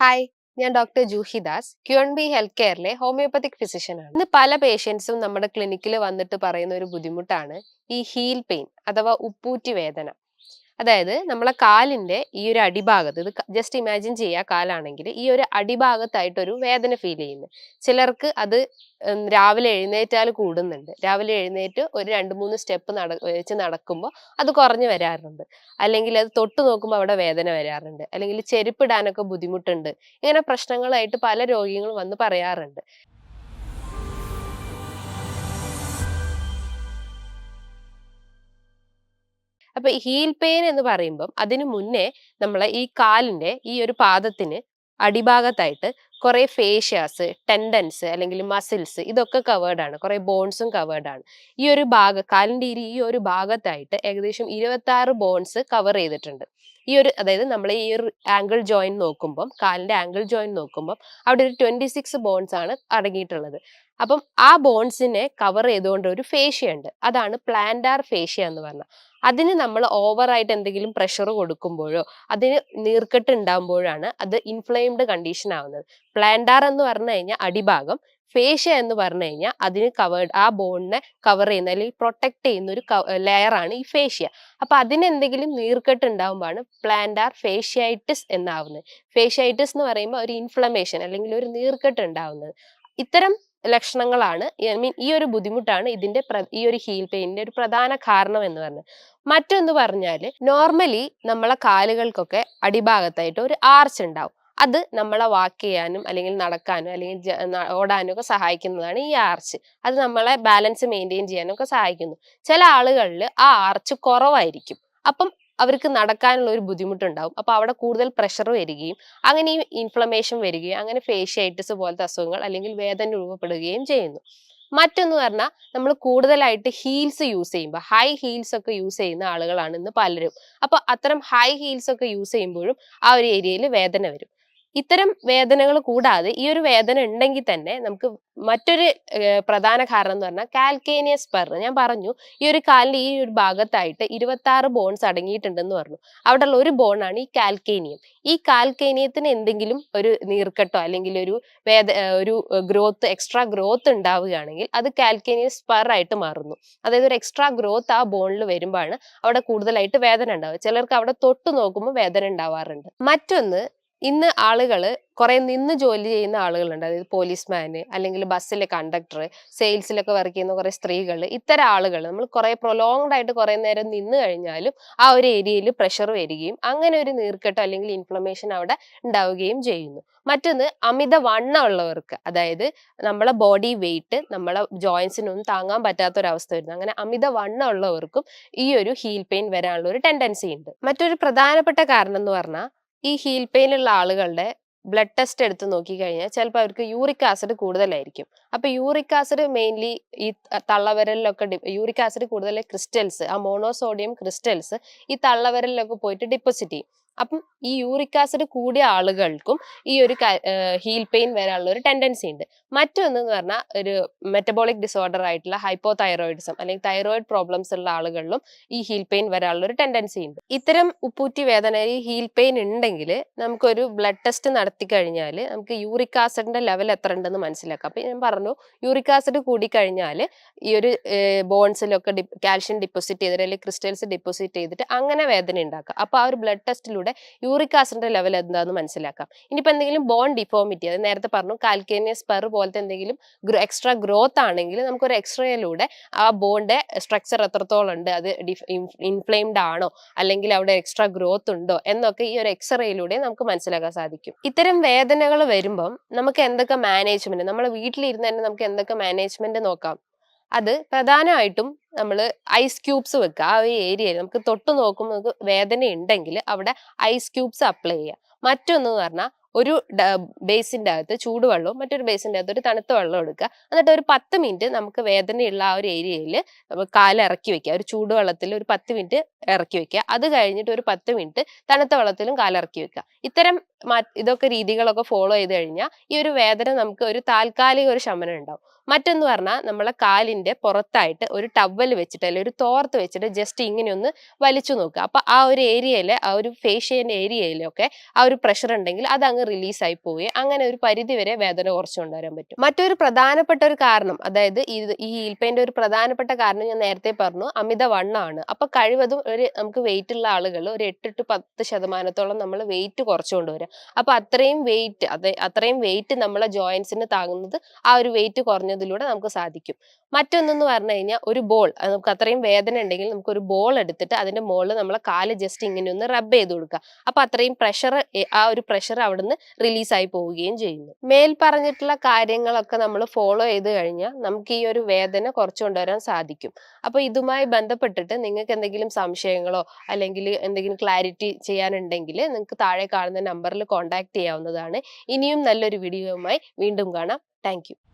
Hi, ഞാൻ doctor Juhi Das, Q and B health കെയറിലെ homeopathic ഫിസിഷ്യനാണ്. ഇന്ന് പല പേഷ്യൻസും നമ്മുടെ ക്ലിനിക്കിൽ വന്നിട്ട് പറയുന്ന ഒരു ബുദ്ധിമുട്ടാണ് ഈ ഹീൽ പെയിൻ അഥവാ ഉപ്പൂറ്റി വേദന. അതായത് നമ്മളെ കാലിന്റെ ഈ ഒരു അടിഭാഗത്ത്, ഇത് ജസ്റ്റ് ഇമാജിൻ ചെയ്യുക, കാലാണെങ്കിൽ ഈ ഒരു അടിഭാഗത്തായിട്ടൊരു വേദന ഫീൽ ചെയ്യുന്നു. ചിലർക്ക് അത് രാവിലെ എഴുന്നേറ്റാൽ കൂടുന്നുണ്ട്. രാവിലെ എഴുന്നേറ്റ് ഒരു 2-3 സ്റ്റെപ്പ് വെച്ച് നടക്കുമ്പോൾ അത് കുറഞ്ഞു വരാറുണ്ട്. അല്ലെങ്കിൽ അത് തൊട്ട് നോക്കുമ്പോൾ അവിടെ വേദന വരാറുണ്ട്. അല്ലെങ്കിൽ ചെരുപ്പിടാനൊക്കെ ബുദ്ധിമുട്ടുണ്ട്. ഇങ്ങനെ പ്രശ്നങ്ങളായിട്ട് പല രോഗികളും വന്ന് പറയാറുണ്ട്. അപ്പൊ ഹീൽ പെയിൻ എന്ന് പറയുമ്പം അതിനു മുന്നേ നമ്മളെ ഈ കാലിന്റെ ഈ ഒരു പാദത്തിന് അടിഭാഗത്തായിട്ട് കുറെ ഫേഷ്യാസ്, ടെൻഡൻസ് അല്ലെങ്കിൽ മസിൽസ് ഇതൊക്കെ കവേർഡ് ആണ്. കുറെ ബോൺസും കവേർഡ് ആണ്. ഈ ഒരു കാലിന്റെ ഈ ഒരു ഭാഗത്തായിട്ട് ഏകദേശം 26 ബോൺസ് കവർ ചെയ്തിട്ടുണ്ട്. അതായത് നമ്മൾ ഈ ഒരു ആംഗിൾ ജോയിന്റ് നോക്കുമ്പോൾ, കാലിന്റെ ആംഗിൾ ജോയിന്റ് നോക്കുമ്പോൾ അവിടെ ഒരു 26 ബോൺസ് ആണ് അടങ്ങിയിട്ടുള്ളത്. അപ്പം ആ ബോൺസിനെ കവർ ചെയ്തുകൊണ്ട് ഒരു ഫേഷ്യ ഉണ്ട്. അതാണ് പ്ലാന്റാർ ഫേഷ്യ എന്ന് പറഞ്ഞാൽ. അതിന് നമ്മൾ ഓവറായിട്ട് എന്തെങ്കിലും പ്രഷർ കൊടുക്കുമ്പോഴോ അതിന് നീർക്കെട്ട് ഉണ്ടാകുമ്പോഴാണ് അത് ഇൻഫ്ലെയിംഡ് കണ്ടീഷൻ ആവുന്നത്. പ്ലാന്റാർ എന്ന് പറഞ്ഞു കഴിഞ്ഞാൽ അടിഭാഗം, ഫേഷ്യ എന്ന് പറഞ്ഞു കഴിഞ്ഞാൽ അതിന് ആ ബോണിനെ കവർ ചെയ്യുന്ന അല്ലെങ്കിൽ പ്രൊട്ടക്ട് ചെയ്യുന്ന ഒരു ലെയറാണ് ഈ ഫേഷ്യ. അപ്പൊ അതിനെന്തെങ്കിലും നീർക്കെട്ട് ഉണ്ടാകുമ്പോഴാണ് പ്ലാന്റാർ ഫേഷ്യായിറ്റിസ് എന്നാവുന്നത്. ഫേഷ്യായിറ്റിസ് എന്ന് പറയുമ്പോൾ ഒരു ഇൻഫ്ലമേഷൻ അല്ലെങ്കിൽ ഒരു നീർക്കെട്ട് ഉണ്ടാവുന്നത്. ഇത്തരം ലക്ഷണങ്ങളാണ്, ഈ ഒരു ബുദ്ധിമുട്ടാണ് ഈ ഒരു ഹീൽ പെയിനിന്റെ ഒരു പ്രധാന കാരണം എന്ന് പറഞ്ഞത്. മറ്റൊന്ന് പറഞ്ഞാല്, നോർമലി നമ്മളെ കാലുകൾക്കൊക്കെ അടിഭാഗത്തായിട്ട് ഒരു ആർച്ച് ഉണ്ടാവും. അത് നമ്മളെ വാക്ക് ചെയ്യാനും അല്ലെങ്കിൽ നടക്കാനും അല്ലെങ്കിൽ ഓടാനും ഒക്കെ സഹായിക്കുന്നതാണ് ഈ ആർച്ച്. അത് നമ്മളെ ബാലൻസ് മെയിൻറ്റെയിൻ ചെയ്യാനും ഒക്കെ സഹായിക്കുന്നു. ചില ആളുകളിൽ ആ ആർച്ച് കുറവായിരിക്കും. അപ്പം അവർക്ക് നടക്കാനുള്ള ഒരു ബുദ്ധിമുട്ടുണ്ടാവും. അപ്പൊ അവിടെ കൂടുതൽ പ്രഷർ വരികയും അങ്ങനെ ഈ ഇൻഫ്ലമേഷൻ വരികയും അങ്ങനെ ഫേഷ്യായിറ്റിസ് പോലത്തെ അസുഖങ്ങൾ അല്ലെങ്കിൽ വേദന രൂപപ്പെടുകയും ചെയ്യുന്നു. മറ്റൊന്ന് പറഞ്ഞാൽ, നമ്മൾ കൂടുതലായിട്ട് ഹീൽസ് യൂസ് ചെയ്യുമ്പോൾ, ഹൈ ഹീൽസ് ഒക്കെ യൂസ് ചെയ്യുന്ന ആളുകളാണ് ഇന്ന് പലരും. അപ്പൊ അത്തരം ഹൈ ഹീൽസ് ഒക്കെ യൂസ് ചെയ്യുമ്പോഴും ആ ഒരു ഏരിയയിൽ വേദന വരും. ഇത്തരം വേദനകൾ കൂടാതെ ഈ ഒരു വേദന ഉണ്ടെങ്കിൽ തന്നെ നമുക്ക് മറ്റൊരു പ്രധാന കാരണം എന്ന് പറഞ്ഞാൽ കാൽക്കേനിയസ് സ്പർ. ഞാൻ പറഞ്ഞു, ഈ ഒരു കാലിന്റെ ഈ ഒരു ഭാഗത്തായിട്ട് 26 ബോൺസ് അടങ്ങിയിട്ടുണ്ടെന്ന് പറഞ്ഞു. അവിടെയുള്ള ഒരു ബോണാണ് ഈ കാൽക്കേനിയം. ഈ കാൽക്കേനിയത്തിന് എന്തെങ്കിലും ഒരു നീർക്കെട്ടോ അല്ലെങ്കിൽ ഒരു എക്സ്ട്രാ ഗ്രോത്ത് ഉണ്ടാവുകയാണെങ്കിൽ അത് കാൽക്കേനിയസ് സ്പർ ആയിട്ട് മാറുന്നു. അതായത് ഒരു എക്സ്ട്രാ ഗ്രോത്ത് ആ ബോണിൽ വരുമ്പോഴാണ് അവിടെ കൂടുതലായിട്ട് വേദന ഉണ്ടാവുക. ചിലർക്ക് അവിടെ തൊട്ട് നോക്കുമ്പോൾ വേദന ഉണ്ടാവാറുണ്ട്. മറ്റൊന്ന്, ഇന്ന് ആളുകള് കുറെ നിന്ന് ജോലി ചെയ്യുന്ന ആളുകളുണ്ട്. അതായത് പോലീസ്മാന് അല്ലെങ്കിൽ ബസ്സിലെ കണ്ടക്ടർ, സെയിൽസിലൊക്കെ വർക്ക് ചെയ്യുന്ന കുറെ സ്ത്രീകൾ, ഇത്തരം ആളുകൾ നമ്മൾ കുറെ പ്രൊലോങ്ഡ് ആയിട്ട് കുറെ നേരം നിന്ന് കഴിഞ്ഞാലും ആ ഒരു ഏരിയയിൽ പ്രഷർ വരികയും അങ്ങനെ ഒരു നീർക്കെട്ടോ അല്ലെങ്കിൽ ഇൻഫ്ലമേഷൻ അവിടെ ഉണ്ടാവുകയും ചെയ്യുന്നു. മറ്റൊന്ന്, അമിത വണ്ണം ഉള്ളവർക്ക്, അതായത് നമ്മളെ ബോഡി വെയിറ്റ് നമ്മളെ ജോയിന്റ്സിനൊന്നും താങ്ങാൻ പറ്റാത്ത ഒരു അവസ്ഥ വരുന്നു. അങ്ങനെ അമിത വണ്ണം ഉള്ളവർക്കും ഈ ഒരു ഹീൽ പെയിൻ വരാനുള്ള ഒരു ടെൻഡൻസി ഉണ്ട്. മറ്റൊരു പ്രധാനപ്പെട്ട കാരണം എന്ന് പറഞ്ഞാൽ, ഈ ഹീൽ പെയിൻ ഉള്ള ആളുകളുടെ ബ്ലഡ് ടെസ്റ്റ് എടുത്ത് നോക്കിക്കഴിഞ്ഞാൽ ചിലപ്പോൾ അവർക്ക് യൂറിക് ആസിഡ് കൂടുതലായിരിക്കും. അപ്പൊ യൂറിക് ആസിഡ് മെയിൻലി ഈ തള്ളവിരലിലൊക്കെ യൂറിക് ആസിഡ് കൂടുതൽ ക്രിസ്റ്റൽസ്, ആ മോണോസോഡിയം ക്രിസ്റ്റൽസ് ഈ തള്ളവിരലിലൊക്കെ പോയിട്ട് ഡിപ്പോസിറ്റ് ചെയ്യും. അപ്പം ഈ യൂറിക് ആസിഡ് കൂടിയ ആളുകൾക്കും ഈ ഒരു ഹീൽ പെയിൻ വരാനുള്ള ഒരു ടെൻഡൻസി ഉണ്ട്. മറ്റൊന്ന് പറഞ്ഞാൽ, ഒരു മെറ്റബോളിക് ഡിസോർഡർ ആയിട്ടുള്ള ഹൈപ്പോതൈറോയിഡിസം അല്ലെങ്കിൽ തൈറോയിഡ് പ്രോബ്ലംസ് ഉള്ള ആളുകളിലും ഈ ഹീൽ പെയിൻ വരാനുള്ള ഒരു ടെൻഡൻസി ഉണ്ട്. ഇത്തരം ഉപ്പൂറ്റി വേദന, ഈ ഹീൽ പെയിൻ ഉണ്ടെങ്കിൽ നമുക്കൊരു ബ്ലഡ് ടെസ്റ്റ് നടത്തി കഴിഞ്ഞാൽ നമുക്ക് യൂറിക് ആസിഡിന്റെ ലെവൽ എത്ര ഉണ്ടെന്ന് മനസ്സിലാക്കാം. അപ്പൊ ഞാൻ പറഞ്ഞു, യൂറിക് ആസിഡ് കൂടിക്കഴിഞ്ഞാൽ ഈ ഒരു ബോൺസിലൊക്കെ കാൽഷ്യം ഡിപ്പോസിറ്റ് ചെയ്തിട്ട് അല്ലെങ്കിൽ ക്രിസ്റ്റൽസ് ഡിപ്പോസിറ്റ് ചെയ്തിട്ട് അങ്ങനെ വേദന ഉണ്ടാക്കാം. അപ്പൊ ആ ഒരു ബ്ലഡ് ടെസ്റ്റിലൂടെ യൂറിക് ആസിഡിന്റെ ലെവൽ എന്താണെന്ന് മനസ്സിലാക്കാം. ഇനിയിപ്പോ എന്തെങ്കിലും ബോൺ ഡിഫോമിറ്റി, അത് നേരത്തെ പറഞ്ഞു കാൽക്കേനിയസ് സ്പർ പോലത്തെ എന്തെങ്കിലും എക്സ്ട്രാ ഗ്രോത്ത് ആണെങ്കിൽ നമുക്കൊരു എക്സ്റേയിലൂടെ ആ ബോണിന്റെ സ്ട്രക്ചർ എത്രത്തോളം ഉണ്ട്, അത് ഇൻഫ്ലെയിംഡ് ആണോ അല്ലെങ്കിൽ അവിടെ എക്സ്ട്രാ ഗ്രോത്ത് ഉണ്ടോ എന്നൊക്കെ ഈ ഒരു എക്സ്റേയിലൂടെ നമുക്ക് മനസ്സിലാക്കാൻ സാധിക്കും. ഇത്തരം വേദനകൾ വരുമ്പം നമുക്ക് എന്തൊക്കെ മാനേജ്മെന്റ്, നമ്മുടെ വീട്ടിലിരുന്ന് തന്നെ നമുക്ക് എന്തൊക്കെ മാനേജ്മെന്റ് നോക്കാം. അത് പ്രധാനമായിട്ടും നമ്മൾ ഐസ് ക്യൂബ്സ് വെക്കുക. ആ ഒരു ഏരിയയിൽ നമുക്ക് തൊട്ട് നോക്കുമ്പോൾ നമുക്ക് വേദന ഉണ്ടെങ്കിൽ അവിടെ ഐസ് ക്യൂബ്സ് അപ്ലൈ ചെയ്യുക. മറ്റൊന്ന് പറഞ്ഞാൽ, ഒരു ബേസിന്റെ അകത്ത് ചൂടുവെള്ളവും മറ്റൊരു ബേസിന്റെ അകത്ത് ഒരു തണുത്ത വെള്ളം എടുക്കുക. എന്നിട്ട് ഒരു 10 മിനിറ്റ് നമുക്ക് വേദനയുള്ള ആ ഒരു ഏരിയയിൽ കാല് ഇറക്കി വെക്കുക. ഒരു ചൂടുവെള്ളത്തിൽ ഒരു 10 മിനിറ്റ് ഇറക്കി വെക്കുക. അത് കഴിഞ്ഞിട്ട് ഒരു 10 മിനിറ്റ് തണുത്ത വെള്ളത്തിലും കാലിറക്കി വെക്കുക. ഇത്തരം ഇതൊക്കെ രീതികളൊക്കെ ഫോളോ ചെയ്ത് കഴിഞ്ഞാൽ ഈ ഒരു വേദന നമുക്ക് ഒരു താൽക്കാലിക ഒരു ശമനം ഉണ്ടാവും. മറ്റൊന്ന് പറഞ്ഞാൽ നമ്മളെ കാലിന്റെ പുറത്തായിട്ട് ഒരു ടവൽ വെച്ചിട്ട് അല്ലെങ്കിൽ ഒരു തോർത്ത് വെച്ചിട്ട് ജസ്റ്റ് ഇങ്ങനെ ഒന്ന് വലിച്ചു നോക്കുക. അപ്പൊ ആ ഒരു ഏരിയയിലെ ആ ഒരു ഫേഷ്യന്റെ ഏരിയയിലൊക്കെ ആ ഒരു പ്രഷർ ഉണ്ടെങ്കിൽ അത് അങ്ങ് റിലീസ് ആയി പോവുകയും അങ്ങനെ ഒരു പരിധി വരെ വേദന കുറച്ചു കൊണ്ടുവരാൻ പറ്റും. മറ്റൊരു പ്രധാനപ്പെട്ട ഒരു കാരണം, അതായത് ഈ ഹീൽ പെയിന്റെ ഒരു പ്രധാനപ്പെട്ട കാരണം ഞാൻ നേരത്തെ പറഞ്ഞു, അമിതവണ്ണമാണ്. അപ്പൊ കഴിവതും നമുക്ക് വെയിറ്റ് ഉള്ള ആളുകൾ ഒരു 8 to 10% നമ്മൾ വെയിറ്റ് കുറച്ചു കൊണ്ടുവരിക. അപ്പൊ അത്രയും വെയിറ്റ് നമ്മളെ ജോയിന്റ്സിന് താങ്ങുന്നത് ആ ഒരു വെയിറ്റ് കുറഞ്ഞതിലൂടെ നമുക്ക് സാധിക്കും. മറ്റൊന്നെന്ന് പറഞ്ഞു കഴിഞ്ഞാൽ ഒരു ബോൾ, നമുക്ക് അത്രയും വേദന ഉണ്ടെങ്കിൽ നമുക്ക് ഒരു ബോൾ എടുത്തിട്ട് അതിന്റെ മുകളിൽ നമ്മളെ കാല് ജസ്റ്റ് ഇങ്ങനെ ഒന്ന് റബ്ബ് ചെയ്ത് കൊടുക്കുക. അപ്പൊ അത്രയും ആ ഒരു പ്രഷർ അവിടുന്ന് റിലീസ് ആയി പോവുകയും ചെയ്യുന്നു. മേൽ പറഞ്ഞിട്ടുള്ള കാര്യങ്ങളൊക്കെ നമ്മൾ ഫോളോ ചെയ്ത് കഴിഞ്ഞാൽ നമുക്ക് ഈ ഒരു വേദന കുറച്ചു കൊണ്ടുവരാൻ സാധിക്കും. അപ്പൊ ഇതുമായി ബന്ധപ്പെട്ടിട്ട് നിങ്ങൾക്ക് എന്തെങ്കിലും സംശയങ്ങളോ അല്ലെങ്കിൽ എന്തെങ്കിലും ക്ലാരിറ്റി ചെയ്യാനുണ്ടെങ്കിൽ നിങ്ങൾക്ക് താഴെ കാണുന്ന നമ്പറിൽ കോൺടാക്ട് ചെയ്യാവുന്നതാണ്. ഇനിയും നല്ലൊരു വീഡിയോയുമായി വീണ്ടും കാണാം. Thank you.